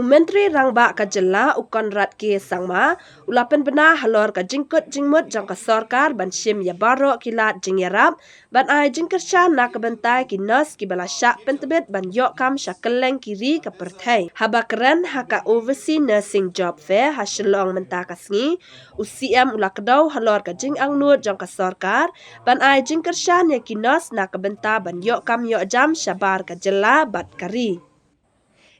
Menteri Rangba Kajela Conrad Sangma ula Pynbna halor ka jingkut jingmut jang ka sarkar ban shim ya baro kilat jingiarap ban ai jingkersha na kebentai ki nas ki balasha pentebet ban yok kam sha kylleng kiri ka perthai haba keren haka overseas nursing job fair hasilong menta kasngi CM ula kedau halor ka jing angnut jang ka sarkar ban ai jingkersha ya ki nas na kebenta ban yok kam yok jam shabar Kajela bat kari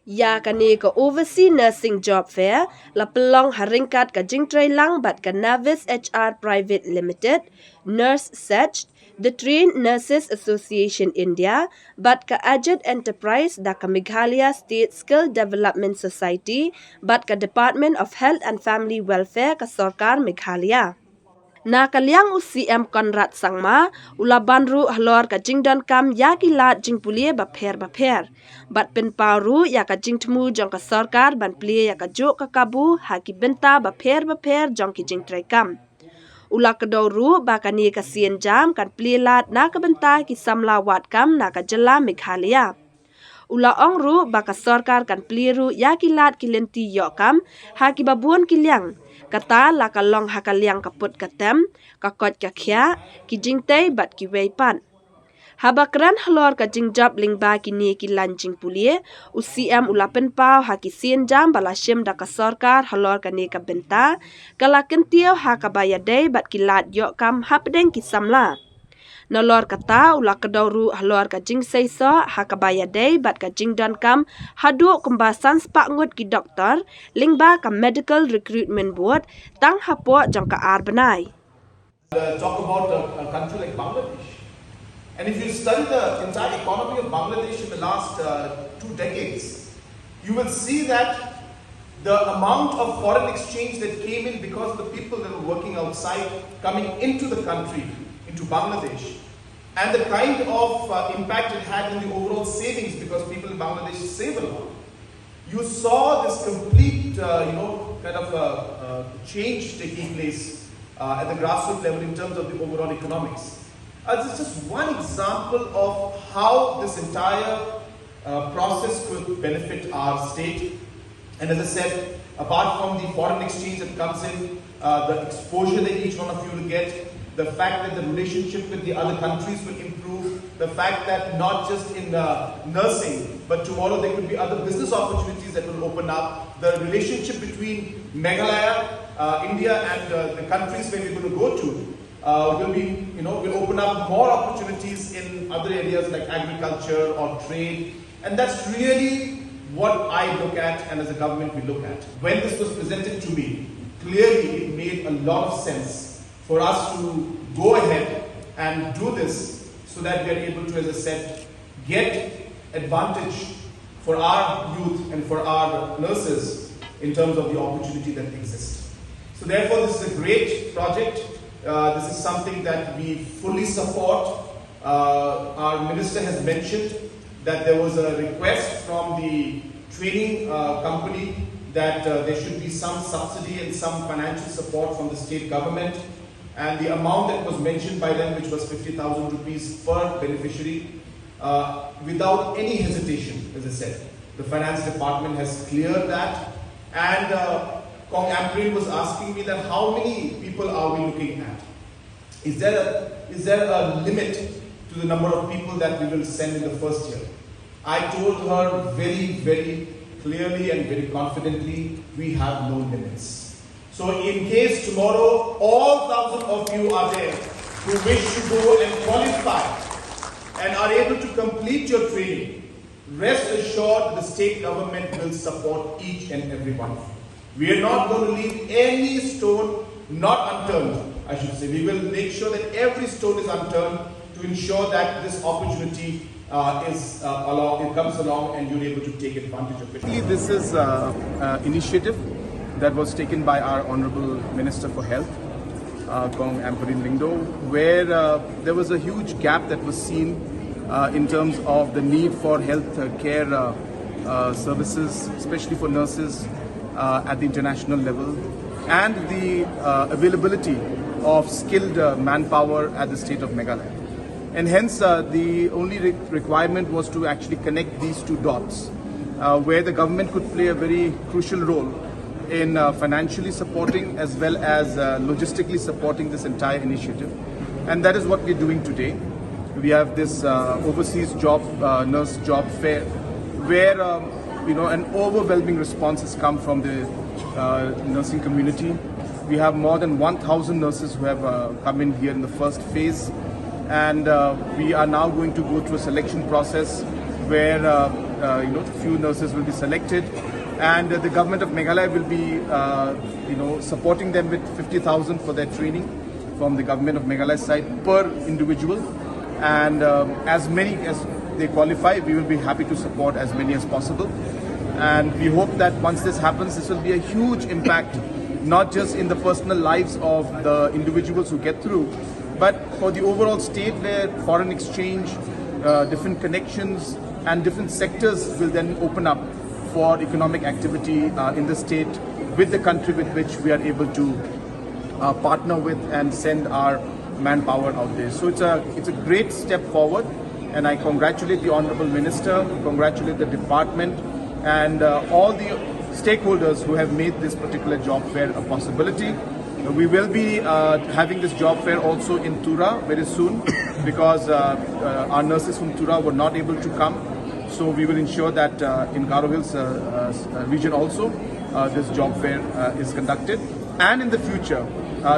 ya kani ka overseas nursing job fair la pelong haringkat ka jingtrai lang bat ka Navis HR Private Limited Nurse Setch the Trained Nurses Association India bat ka Ajit Enterprise da ka Meghalaya State Skill Development Society bat ka Department of Health and Family Welfare ka Sarkar Meghalaya na kalyang CM Conrad Sangma ula banru halor ka jingdan kam ya kilat jingpulie bapher bat pen paru ya ka jingtmu jong ka sarkar ban plie ya ka jo ka kabu haki benta bapher jong ki jingtrai kam ula kedoru bakani ka sien jam kan plie lat na ka benta ki samla wat kam na ka jela Meghalaya ula ongru baka sarkar kan pliru ya kilat kilenti yokam haki babun kilyang kata la kalong hakaliang kaput katem kakot kakhya ki jingtai bat ki weipan habakran halor ka jingjap lingba kini ki lanjing pulie UCM ulapen pau haki sien jam balashim da ka sarkar halor ka ne ka benta kala kentio hakabaya dei bat kilat yok kam hapdeng ki samla nolor kata ula kedauru halor ka jing seiso hakabaya dei bat ka jingdan kam hadu kembasan spak ngut ki doktor lingba ka medical recruitment board tang hapo jang ka arbanai talk about a country like Bangladesh, and if you study the entire economy of Bangladesh in the last 2 decades, you will see that the amount of foreign exchange that came in because of the people that were working outside coming into the country, into Bangladesh, and the kind of impact it had in the overall savings because people in Bangladesh save a lot. You saw this complete, kind of change taking place at the grassroots level in terms of the overall economics. This is just one example of how this entire process could benefit our state. And as I said, apart from the foreign exchange that comes in, the exposure that each one of you will get, the fact that the relationship with the other countries will improve, the fact that not just in nursing, but tomorrow there could be other business opportunities that will open up, the relationship between Meghalaya, India and the countries where we're going to go to will open up more opportunities in other areas like agriculture or trade, and that's really what I look at and as a government we look at. When this was presented to me, clearly it made a lot of sense for us to go ahead and do this so that we are able to, as I said, get advantage for our youth and for our nurses in terms of the opportunity that exists. So therefore, this is a great project. This is something that we fully support. Our minister has mentioned that there was a request from the training company that there should be some subsidy and some financial support from the state government. And the amount that was mentioned by them, which was 50,000 rupees per beneficiary, without any hesitation, as I said. The finance department has cleared that. And Kong Amprin was asking me that how many people are we looking at? Is there a limit to the number of people that we will send in the first year? I told her very, very clearly and very confidently, we have no limits. So in case tomorrow all 1,000 of you are there who wish to go and qualify and are able to complete your training, rest assured the state government will support each and every one of you. We are not going to leave any stone not unturned, I should say. We will make sure that every stone is unturned to ensure that this opportunity it comes along and you're able to take advantage of it. This is an initiative that was taken by our Honorable Minister for Health, Kong Amprin Lingdo, where there was a huge gap that was seen in terms of the need for health care services, especially for nurses at the international level, and the availability of skilled manpower at the state of Meghalaya. And hence the only requirement was to actually connect these two dots where the government could play a very crucial role in financially supporting as well as logistically supporting this entire initiative. And that is what we're doing today. We have this overseas nurse job fair where an overwhelming response has come from the nursing community. We have more than 1,000 nurses who have come in here in the first phase, and we are now going to go through a selection process where few nurses will be selected, and the government of Meghalaya will be supporting them with 50,000 for their training from the government of Meghalaya side per individual, and as many as they qualify, we will be happy to support as many as possible. And we hope that once this happens, this will be a huge impact, not just in the personal lives of the individuals who get through, but for the overall state, where foreign exchange, different connections and different sectors will then open up for economic activity in the state with the country with which we are able to partner with and send our manpower out there. So it's a great step forward, and I congratulate the Honorable Minister, congratulate the department and all the stakeholders who have made this particular job fair a possibility. We will be having this job fair also in Tura very soon because our nurses from Tura were not able to come. So we will ensure that in Garo Hills region also this job fair is conducted. And in the future,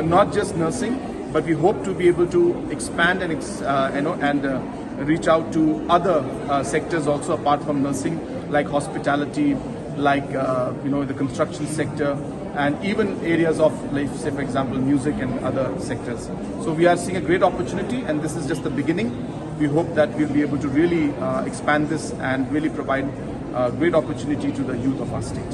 not just nursing, but we hope to be able to expand and reach out to other sectors also apart from nursing, like hospitality, like the construction sector, and even areas of, like, say for example, music and other sectors. So we are seeing a great opportunity, and this is just the beginning. We hope that we'll be able to really expand this and really provide great opportunity to the youth of our state.